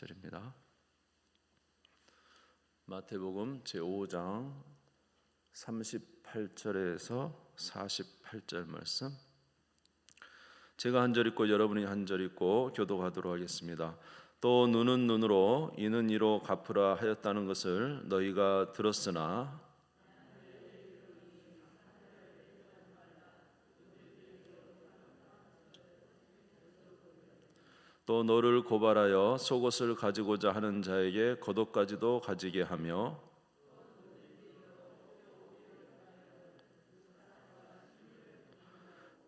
38절입니다. 마태복음 제5장 38절에서 48절 말씀, 제가 한 절 읽고 여러분이 한 절 읽고 교독하도록 하겠습니다. 또 눈은 눈으로 이는 이로 갚으라 하였다는 것을 너희가 들었으나 또 너를 고발하여 속옷을 가지고자 하는 자에게 겉옷까지도 가지게 하며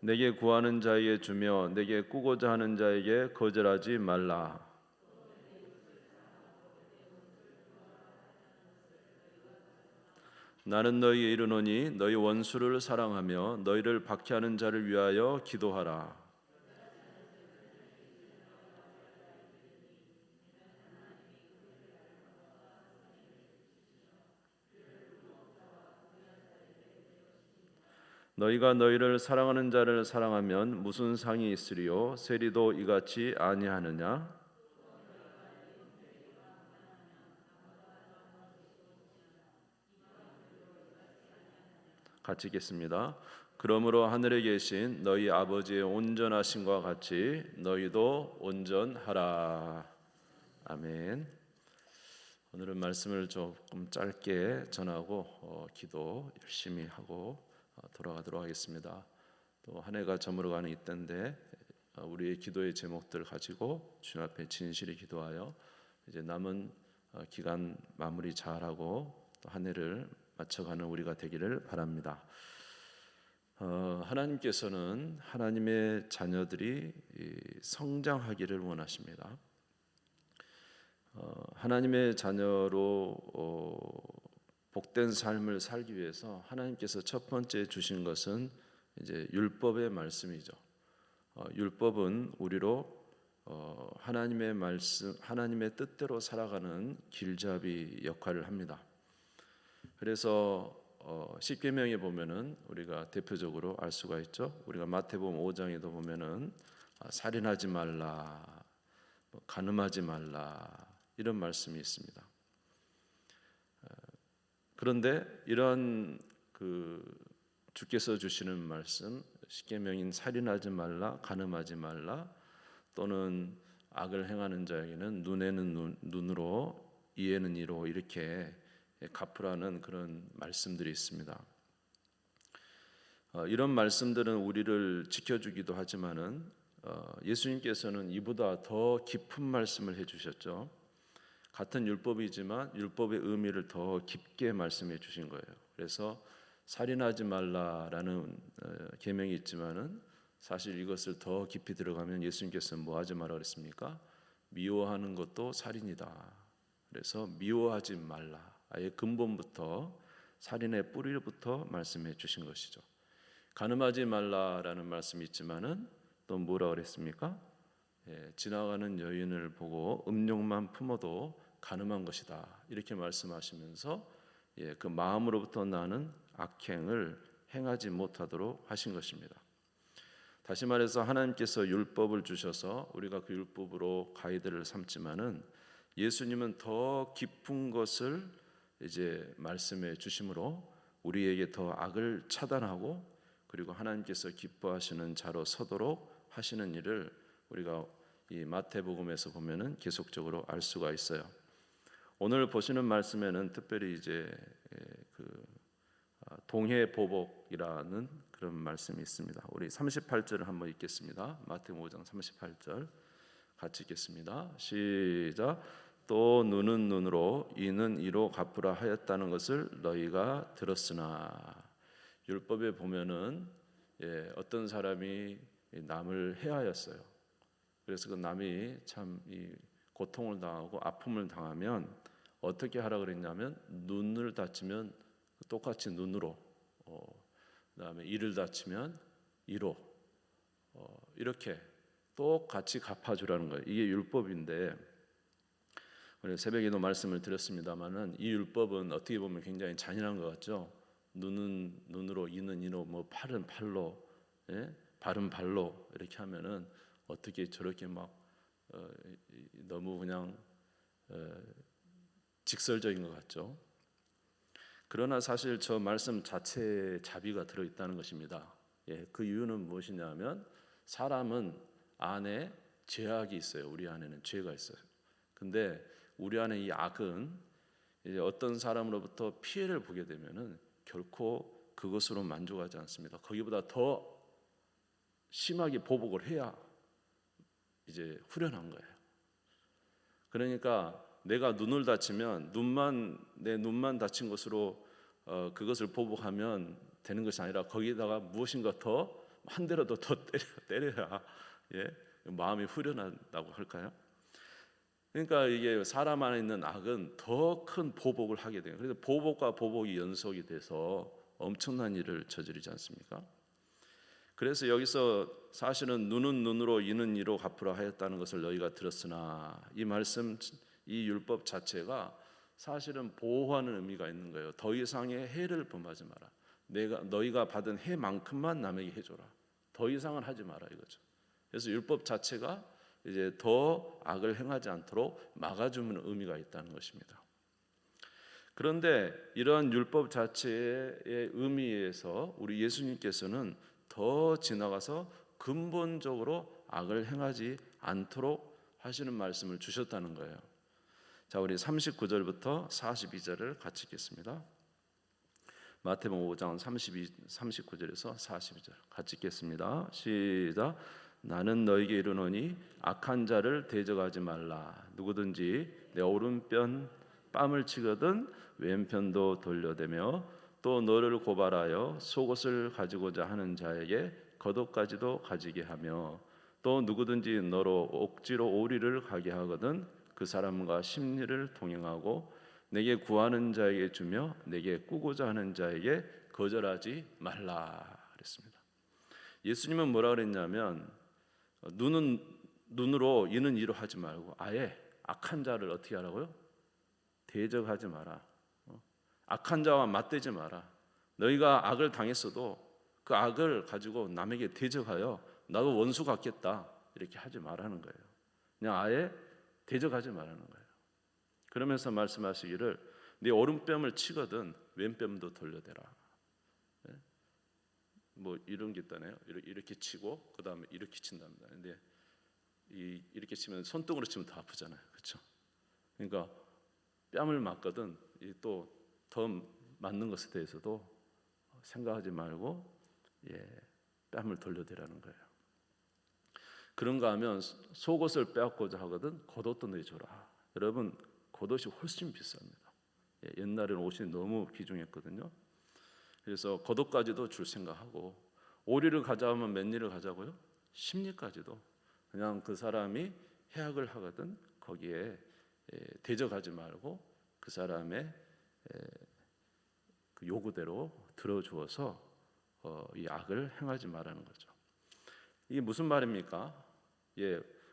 내게 구하는 자에게 주며 내게 꾸고자 하는 자에게 거절하지 말라. 나는 너희에게 이르노니 너희 원수를 사랑하며 너희를 박해하는 자를 위하여 기도하라. 너희가 너희를 사랑하는 자를 사랑하면 무슨 상이 있으리요? 세리도 이같이 아니하느냐? 같이 읽겠습니다. 그러므로 하늘에 계신 너희 아버지의 온전하심과 같이 너희도 온전하라. 아멘. 오늘은 말씀을 조금 짧게 전하고 기도 열심히 하고 돌아가도록 하겠습니다. 또 한 해가 저물어가는 이때인데 우리의 기도의 제목들 가지고 주님 앞에 진실히 기도하여 이제 남은 기간 마무리 잘하고 또 한 해를 맞춰가는 우리가 되기를 바랍니다. 하나님께서는 하나님의 자녀들이 성장하기를 원하십니다. 하나님의 자녀로 복된 삶을 살기 위해서 하나님께서 첫 번째 주신 것은 이제 율법의 말씀이죠. 율법은 우리로 하나님의 말씀, 하나님의 뜻대로 살아가는 길잡이 역할을 합니다. 그래서 십계명에 보면은 우리가 대표적으로 알 수가 있죠. 우리가 마태복음 5장에도 보면은 살인하지 말라, 간음하지 말라 이런 말씀이 있습니다. 그런데 이런 주께서 주시는 말씀, 십계명인 살인하지 말라, 간음하지 말라, 또는 악을 행하는 자에게는 눈에는 눈으로, 이에는 이로 이렇게 갚으라는 그런 말씀들이 있습니다. 이런 말씀들은 우리를 지켜주기도 하지만은 예수님께서는 이보다 더 깊은 말씀을 해주셨죠. 같은 율법이지만 율법의 의미를 더 깊게 말씀해 주신 거예요. 그래서 살인하지 말라라는 계명이 있지만은 사실 이것을 더 깊이 들어가면 예수님께서는 뭐 하지 말라 그랬습니까? 미워하는 것도 살인이다. 그래서 미워하지 말라. 아예 근본부터 살인의 뿌리부터 말씀해 주신 것이죠. 간음하지 말라라는 말씀이 있지만은 또 뭐라 그랬습니까? 지나가는 여인을 보고 음욕만 품어도 간음한 것이다. 이렇게 말씀하시면서 그 마음으로부터 나는 악행을 행하지 못하도록 하신 것입니다. 다시 말해서 하나님께서 율법을 주셔서 우리가 그 율법으로 가이드를 삼지만은 예수님은 더 깊은 것을 이제 말씀해 주심으로 우리에게 더 악을 차단하고 그리고 하나님께서 기뻐하시는 자로 서도록 하시는 일을 우리가 이 마태복음에서 보면은 계속적으로 알 수가 있어요. 오늘 보시는 말씀에는 특별히 이제 동해보복이라는 그런 말씀이 있습니다. 우리 38절을 한번 읽겠습니다. 마태복음 5장 38절 같이 읽겠습니다. 시작. 또 눈은 눈으로 이는 이로 갚으라 하였다는 것을 너희가 들었으나. 율법에 보면은 어떤 사람이 남을 해하였어요. 그래서 그 남이 참 고통을 당하고 아픔을 당하면 어떻게 하라 그랬냐면 눈을 다치면 똑같이 눈으로, 그다음에 이를 다치면 이로, 이렇게 똑같이 갚아주라는 거예요. 이게 율법인데 오늘 새벽에도 말씀을 드렸습니다만은 이 율법은 어떻게 보면 굉장히 잔인한 것 같죠. 눈은 눈으로, 이는 이로, 뭐 팔은 팔로, 발은 발로 이렇게 하면은 어떻게 저렇게 막 너무 그냥 직설적인 것 같죠. 그러나 사실 저 말씀 자체에 자비가 들어있다는 것입니다. 그 이유는 무엇이냐면 사람은 안에 죄악이 있어요. 우리 안에는 죄가 있어요. 근데 우리 안에 이 악은 이제 어떤 사람으로부터 피해를 보게 되면은 결코 그것으로 만족하지 않습니다. 거기보다 더 심하게 보복을 해야 이제 후련한 거예요. 그러니까 내가 눈을 다치면 내 눈만 다친 것으로 그것을 보복하면 되는 것이 아니라 거기다가 무엇인가 더 한 대라도 더 때려야 마음이 후련하다고 할까요? 그러니까 이게 사람 안에 있는 악은 더 큰 보복을 하게 돼요. 그래서 보복과 보복이 연속이 돼서 엄청난 일을 저지르지 않습니까? 그래서 여기서 사실은 눈은 눈으로 이는 이로 갚으라 하였다는 것을 너희가 들었으나 이 말씀 이 율법 자체가 사실은 보호하는 의미가 있는 거예요. 더 이상의 해를 범하지 마라. 너희가 받은 해만큼만 남에게 해줘라. 더 이상은 하지 마라 이거죠. 그래서 율법 자체가 이제 더 악을 행하지 않도록 막아주는 의미가 있다는 것입니다. 그런데 이러한 율법 자체의 의미에서 우리 예수님께서는 더 지나가서 근본적으로 악을 행하지 않도록 하시는 말씀을 주셨다는 거예요. 자, 우리 39절부터 42절을 같이 읽겠습니다. 마태복음 5장 39절에서 42절 같이 읽겠습니다. 시작. 나는 너에게 이르노니 악한 자를 대적하지 말라. 누구든지 내 오른편 뺨을 치거든 왼편도 돌려대며 또 너를 고발하여 속옷을 가지고자 하는 자에게 겉옷까지도 가지게 하며 또 누구든지 너로 억지로 오리를 가게 하거든 그 사람과 심리를 동행하고 내게 구하는 자에게 주며 내게 꾸고자 하는 자에게 거절하지 말라 그랬습니다. 예수님은 뭐라 그랬냐면 눈은 눈으로 이는 이로 하지 말고 아예 악한 자를 어떻게 하라고요? 대적하지 마라. 악한 자와 맞대지 마라. 너희가 악을 당했어도 그 악을 가지고 남에게 대적하여 나도 원수 같겠다 이렇게 하지 말라는 거예요. 그냥 아예 대적하지 말라는 거예요. 그러면서 말씀하시기를 네 오른뺨을 치거든 왼뺨도 돌려대라. 뭐 이런 게 있다네요. 이렇게 치고 그 다음에 이렇게 친답니다. 근데 이렇게 치면 손등으로 치면 더 아프잖아요, 그렇죠? 그러니까 뺨을 맞거든 또 더 맞는 것에 대해서도 생각하지 말고 뺨을 돌려대라는 거예요. 그런가 하면 속옷을 빼앗고자 하거든 겉옷도 내줘라. 여러분 겉옷이 훨씬 비쌉니다. 옛날에는 옷이 너무 귀중했거든요. 그래서 겉옷까지도 줄 생각하고 오리를 가자 하면 몇 리를 가자고요? 10리까지도 그냥 그 사람이 해악을 하거든 거기에 대적하지 말고 그 사람의 그 요구대로 들어주어서 이 악을 행하지 말라는 거죠. 이게 무슨 말입니까?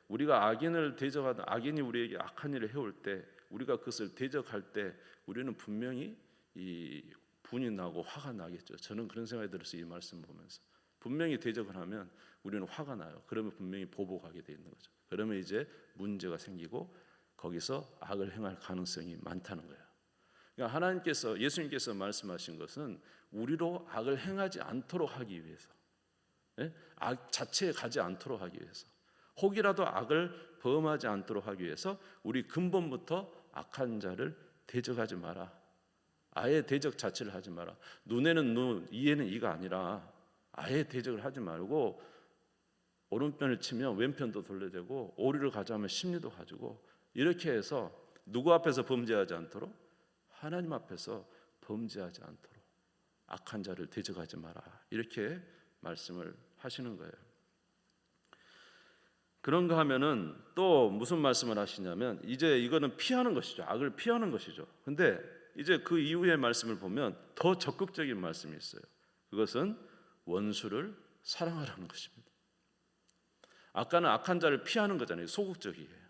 우리가 악인을 대적하던 악인이 우리에게 악한 일을 해올 때 우리가 그것을 대적할 때 우리는 분명히 이 분이 나고 화가 나겠죠. 저는 그런 생각이 들었어요. 이 말씀 보면서 분명히 대적을 하면 우리는 화가 나요. 그러면 분명히 보복하게 돼 있는 거죠. 그러면 이제 문제가 생기고 거기서 악을 행할 가능성이 많다는 거예요. 그러니까 하나님께서 예수님께서 말씀하신 것은 우리로 악을 행하지 않도록 하기 위해서, 악 자체에 가지 않도록 하기 위해서, 혹이라도 악을 범하지 않도록 하기 위해서 우리 근본부터 악한 자를 대적하지 마라. 아예 대적 자체를 하지 마라. 눈에는 눈, 이에는 이가 아니라 아예 대적을 하지 말고 오른편을 치면 왼편도 돌려대고 오리를 가져가면 심리도 가지고 이렇게 해서 누구 앞에서 범죄하지 않도록 하나님 앞에서 범죄하지 않도록 악한 자를 대적하지 마라. 이렇게 말씀을 하시는 거예요. 그런가 하면은 또 무슨 말씀을 하시냐면 이제 이거는 피하는 것이죠. 악을 피하는 것이죠. 근데 이제 그 이후의 말씀을 보면 더 적극적인 말씀이 있어요. 그것은 원수를 사랑하라는 것입니다. 아까는 악한 자를 피하는 거잖아요. 소극적이에요.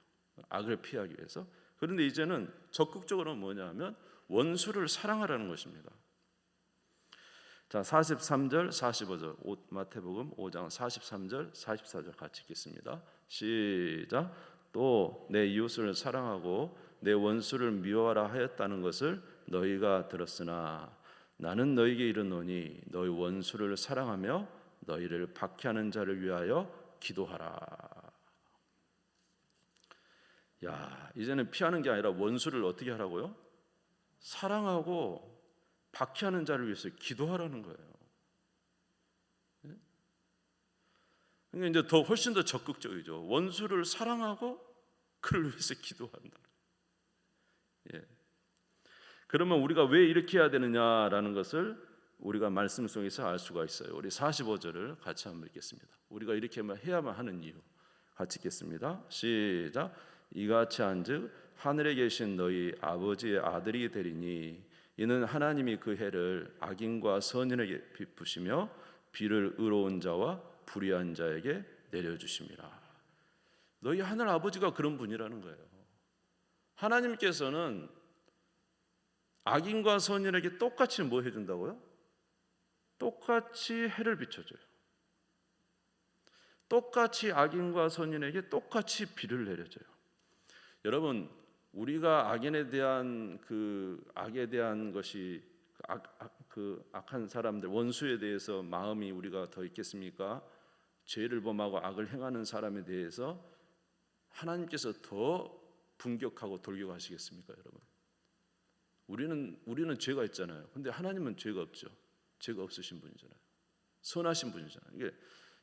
악을 피하기 위해서. 그런데 이제는 적극적으로 뭐냐면 원수를 사랑하라는 것입니다. 자, 43절, 45절 마태복음 5장 43절, 44절 같이 읽겠습니다. 시작. 또 내 이웃을 사랑하고 내 원수를 미워하라 하였다는 것을 너희가 들었으나 나는 너희에게 이르노니 너희 원수를 사랑하며 너희를 박해하는 자를 위하여 기도하라. 야, 이제는 피하는 게 아니라 원수를 어떻게 하라고요? 사랑하고 박해하는 자를 위해서 기도하라는 거예요. 그러니까 이제 훨씬 더 적극적이죠. 원수를 사랑하고 그를 위해서 기도한다. 예. 그러면 우리가 왜 이렇게 해야 되느냐라는 것을 우리가 말씀 속에서 알 수가 있어요. 우리 45절을 같이 한번 읽겠습니다. 우리가 이렇게 해야만 하는 이유 같이 읽겠습니다. 시작. 이같이 한즉 하늘에 계신 너희 아버지의 아들이 되리니 이는 하나님이 그 해를 악인과 선인에게 베푸시며 비를 의로운 자와 불의한 자에게 내려주심이라. 너희 하늘 아버지가 그런 분이라는 거예요. 하나님께서는 악인과 선인에게 똑같이 뭐 해준다고요? 똑같이 해를 비춰줘요. 똑같이 악인과 선인에게 똑같이 비를 내려줘요. 여러분, 우리가 악인에 대한 악에 대한 것이 악한 사람들 원수에 대해서 마음이 우리가 더 있겠습니까? 죄를 범하고 악을 행하는 사람에 대해서 하나님께서 더 분격하고 돌격하시겠습니까, 여러분? 우리는 죄가 있잖아요. 근데 하나님은 죄가 없죠. 죄가 없으신 분이잖아요. 선하신 분이잖아요. 이게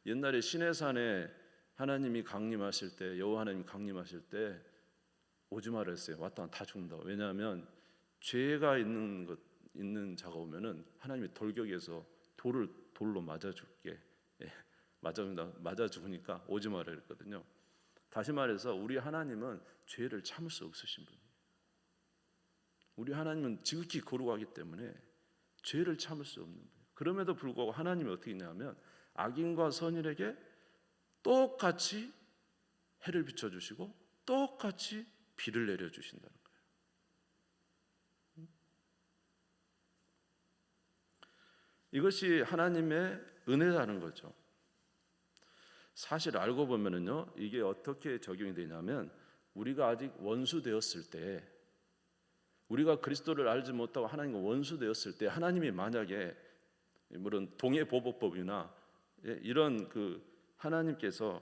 옛날에 시내산에 하나님이 강림하실 때, 여호와 하나님이 강림하실 때 오지 말라 했어요. 왔다가 다 죽는다고. 왜냐하면 죄가 있는 자가 오면은 하나님이 돌격해서 돌로 맞아 죽게 맞아 죽으니까 오지 말라 그랬거든요. 다시 말해서 우리 하나님은 죄를 참을 수 없으신 분이에요. 우리 하나님은 지극히 거룩하기 때문에 죄를 참을 수 없는 분이에요. 그럼에도 불구하고 하나님이 어떻게 했냐면 악인과 선인에게 똑같이 해를 비춰주시고 똑같이 비를 내려주신다는 거예요. 이것이 하나님의 은혜라는 거죠. 사실 알고 보면은요, 이게 어떻게 적용이 되냐면 우리가 아직 원수 되었을 때, 우리가 그리스도를 알지 못하고 하나님과 원수 되었을 때 하나님이 만약에 물론 동해보복법이나 이런 하나님께서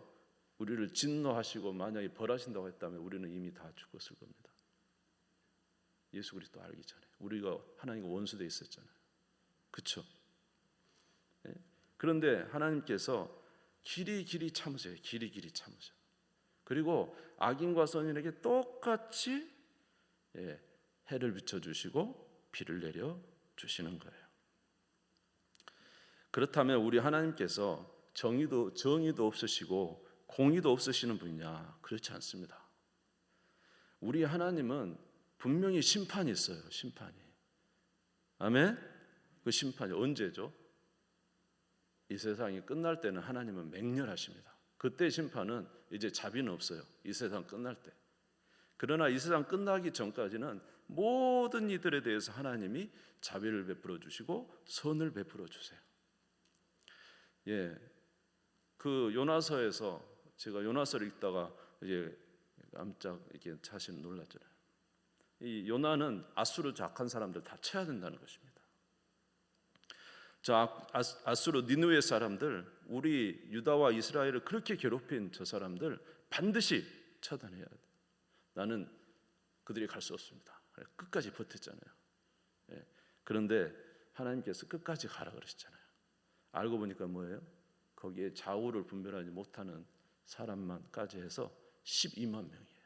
우리를 진노하시고 만약에 벌하신다고 했다면 우리는 이미 다 죽었을 겁니다. 예수 그리스도 알기 전에 우리가 하나님과 원수되어 있었잖아요. 그렇죠? 그런데 하나님께서 길이 참으세요. 길이 참으셔. 그리고 악인과 선인에게 똑같이 해를 비춰주시고 비를 내려주시는 거예요. 그렇다면 우리 하나님께서 정의도 없으시고 공의도 없으시는 분이냐? 그렇지 않습니다. 우리 하나님은 분명히 심판이 있어요. 심판이. 아멘? 그 심판이 언제죠? 이 세상이 끝날 때는 하나님은 맹렬하십니다. 그때 심판은 이제 자비는 없어요. 이 세상 끝날 때. 그러나 이 세상 끝나기 전까지는 모든 이들에 대해서 하나님이 자비를 베풀어 주시고 선을 베풀어 주세요. 요나서에서 제가 요나서를 읽다가 이제 깜짝 이렇게 자신 놀랐잖아요. 이 요나는 아수르 악한 사람들 다 쳐야 된다는 것입니다. 저 아수르 니느웨 사람들, 우리 유다와 이스라엘을 그렇게 괴롭힌 저 사람들 반드시 처단해야 돼. 나는 그들이 갈 수 없습니다. 끝까지 버텼잖아요. 그런데 하나님께서 끝까지 가라 그러셨잖아요. 알고 보니까 뭐예요? 거기에 좌우를 분별하지 못하는 사람만까지 해서 12만 명이에요.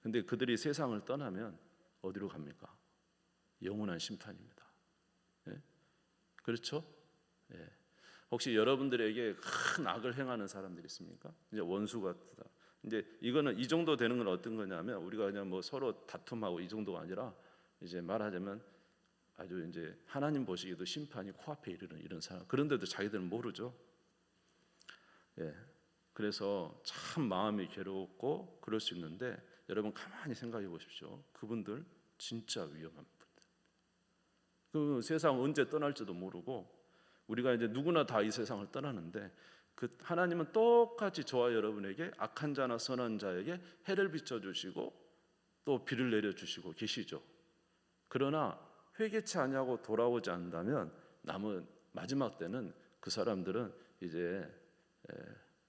근데 그들이 세상을 떠나면 어디로 갑니까? 영원한 심판입니다. 그렇죠? 혹시 여러분들에게 큰 악을 행하는 사람들이 있습니까? 이제 원수가 이제 이거는 이 정도 되는 건 어떤 거냐면 우리가 그냥 뭐 서로 다툼하고 이 정도가 아니라 이제 말하자면 아주 이제 하나님 보시기에도 심판이 코앞에 이르는 이런 사람. 그런데도 자기들은 모르죠. 그래서 참 마음이 괴롭고 그럴 수 있는데 여러분 가만히 생각해 보십시오. 그분들 진짜 위험한 분들. 그 세상 언제 떠날지도 모르고 우리가 이제 누구나 다 이 세상을 떠나는데 그 하나님은 똑같이 저와 여러분에게 악한 자나 선한 자에게 해를 비춰주시고 또 비를 내려주시고 계시죠. 그러나 회개치 아니하고 돌아오지 않는다면 남은 마지막 때는 그 사람들은 이제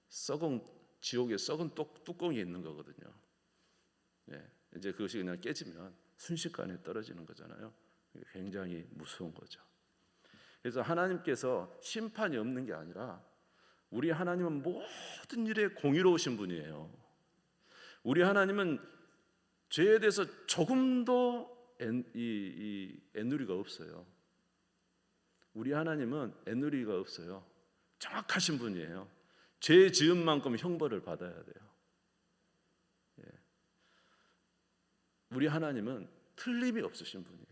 썩은 지옥에 썩은 뚜껑이 있는 거거든요. 이제 그것이 그냥 깨지면 순식간에 떨어지는 거잖아요. 굉장히 무서운 거죠. 그래서 하나님께서 심판이 없는 게 아니라 우리 하나님은 모든 일에 공의로우신 분이에요. 우리 하나님은 죄에 대해서 조금도 애누리가 없어요. 우리 하나님은 애누리가 없어요. 정확하신 분이에요. 죄 지은 만큼 형벌을 받아야 돼요. 우리 하나님은 틀림이 없으신 분이에요.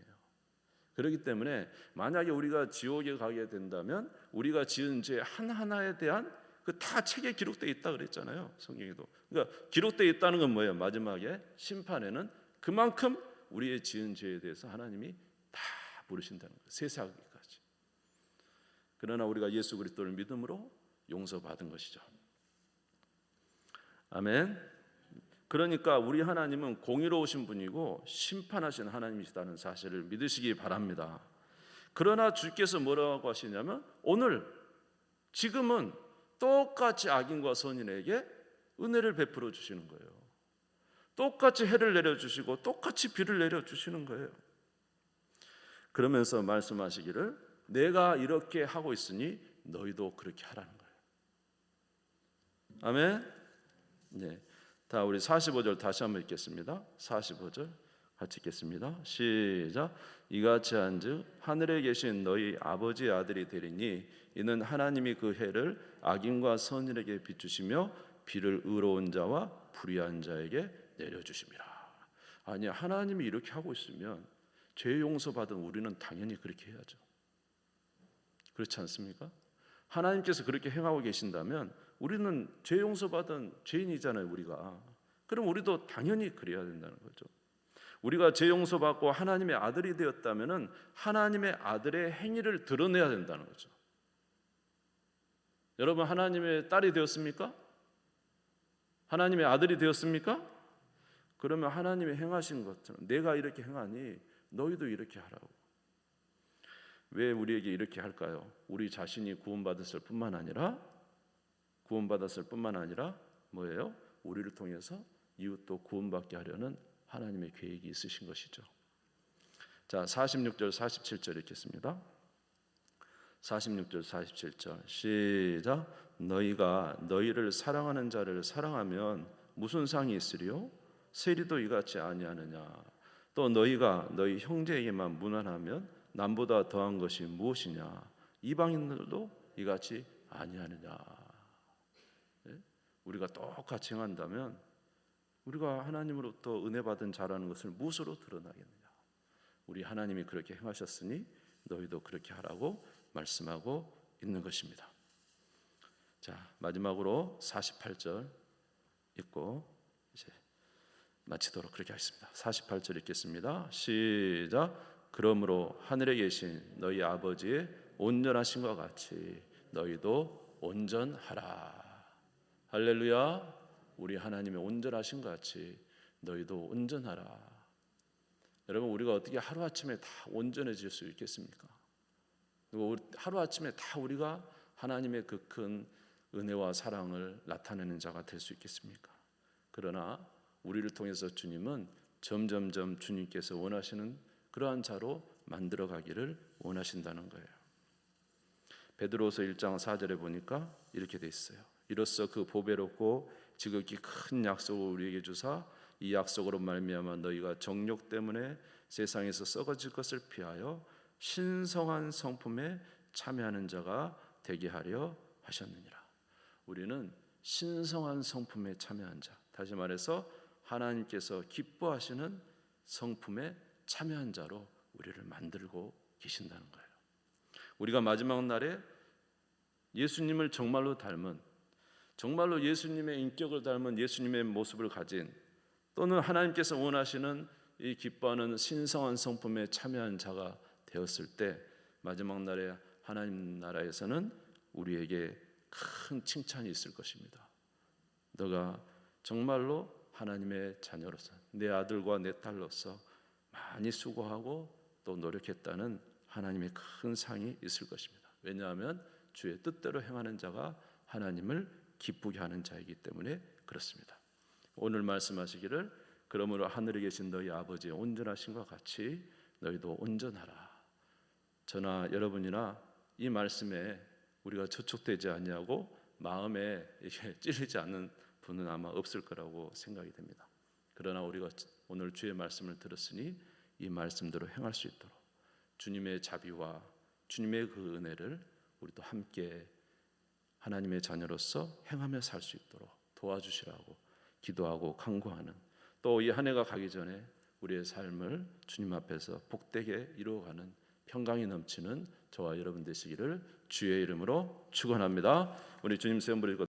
그렇기 때문에 만약에 우리가 지옥에 가게 된다면 우리가 지은 죄 하나하나에 대한 그 다 책에 기록되어 있다 그랬잖아요. 성경에도. 그러니까 기록되어 있다는 건 뭐예요? 마지막에 심판에는 그만큼 우리의 지은 죄에 대해서 하나님이 다 부르신다는 거예요. 세세하기까지. 그러나 우리가 예수 그리스도를 믿음으로 용서받은 것이죠. 아멘. 그러니까 우리 하나님은 공의로우신 분이고 심판하신 하나님이시다는 사실을 믿으시기 바랍니다. 그러나 주께서 뭐라고 하시냐면 오늘 지금은 똑같이 악인과 선인에게 은혜를 베풀어 주시는 거예요. 똑같이 해를 내려주시고 똑같이 비를 내려주시는 거예요. 그러면서 말씀하시기를 내가 이렇게 하고 있으니 너희도 그렇게 하라는 거예요. 아멘. 네. 다 우리 45절 다시 한번 읽겠습니다. 45절 같이 읽겠습니다. 시작. 이같이 한즉 하늘에 계신 너희 아버지의 아들이 되리니 이는 하나님이 그 해를 악인과 선인에게 비추시며 비를 의로운 자와 불의한 자에게 내려주심이라. 아니 하나님이 이렇게 하고 있으면 죄 용서받은 우리는 당연히 그렇게 해야죠. 그렇지 않습니까? 하나님께서 그렇게 행하고 계신다면 우리는 죄 용서받은 죄인이잖아요. 우리가. 그럼 우리도 당연히 그래야 된다는 거죠. 우리가 죄 용서받고 하나님의 아들이 되었다면 하나님의 아들의 행위를 드러내야 된다는 거죠. 여러분 하나님의 딸이 되었습니까? 하나님의 아들이 되었습니까? 그러면 하나님이 행하신 것처럼 내가 이렇게 행하니 너희도 이렇게 하라고. 왜 우리에게 이렇게 할까요? 우리 자신이 구원받았을 뿐만 아니라 뭐예요? 우리를 통해서 이웃도 구원받게 하려는 하나님의 계획이 있으신 것이죠. 자, 46절 47절 읽겠습니다. 46절 47절 시작. 너희가 너희를 사랑하는 자를 사랑하면 무슨 상이 있으리요? 세리도 이같이 아니하느냐? 또 너희가 너희 형제에게만 무난하면 남보다 더한 것이 무엇이냐? 이방인들도 이같이 아니하느냐? 우리가 똑같이 행한다면 우리가 하나님으로부터 은혜 받은 자라는 것을 무엇으로 드러나겠느냐? 우리 하나님이 그렇게 행하셨으니 너희도 그렇게 하라고 말씀하고 있는 것입니다. 자, 마지막으로 48절 읽고 이제 마치도록 그렇게 하겠습니다. 48절 읽겠습니다. 시작. 그러므로 하늘에 계신 너희 아버지의 온전하신 것 같이 너희도 온전하라. 할렐루야. 우리 하나님의 온전하신 것 같이 너희도 온전하라. 여러분 우리가 어떻게 하루아침에 다 온전해질 수 있겠습니까? 그리고 하루아침에 다 우리가 하나님의 그 큰 은혜와 사랑을 나타내는 자가 될 수 있겠습니까? 그러나 우리를 통해서 주님은 점점점 주님께서 원하시는 그러한 자로 만들어 가기를 원하신다는 거예요. 베드로서 1장 4절에 보니까 이렇게 돼 있어요. 이로써 그 보배롭고 지극히 큰 약속을 우리에게 주사 이 약속으로 말미암아 너희가 정욕 때문에 세상에서 썩어질 것을 피하여 신성한 성품에 참여하는 자가 되게 하려 하셨느니라. 우리는 신성한 성품에 참여한 자, 다시 말해서 하나님께서 기뻐하시는 성품에 참여한 자로 우리를 만들고 계신다는 거예요. 우리가 마지막 날에 예수님을 정말로 닮은, 정말로 예수님의 인격을 닮은 예수님의 모습을 가진, 또는 하나님께서 원하시는 이 기뻐하는 신성한 성품에 참여한 자가 되었을 때 마지막 날에 하나님 나라에서는 우리에게 큰 칭찬이 있을 것입니다. 너가 정말로 하나님의 자녀로서 내 아들과 내 딸로서 많이 수고하고 또 노력했다는 하나님의 큰 상이 있을 것입니다. 왜냐하면 주의 뜻대로 행하는 자가 하나님을 기쁘게 하는 자이기 때문에 그렇습니다. 오늘 말씀하시기를 그러므로 하늘에 계신 너희 아버지의 온전하심과 같이 너희도 온전하라. 저나 여러분이나 이 말씀에 우리가 저촉되지 아니하고 마음에 이게 찔리지 않는 분은 아마 없을 거라고 생각이 됩니다. 그러나 우리가 오늘 주의 말씀을 들었으니 이 말씀대로 행할 수 있도록 주님의 자비와 주님의 그 은혜를 우리도 함께 하나님의 자녀로서 행하며 살 수 있도록 도와주시라고 기도하고 간구하는, 또 이 한 해가 가기 전에 우리의 삶을 주님 앞에서 복되게 이루어가는 평강이 넘치는 저와 여러분 되시기를 주의 이름으로 축원합니다. 우리 주님 세운 부리고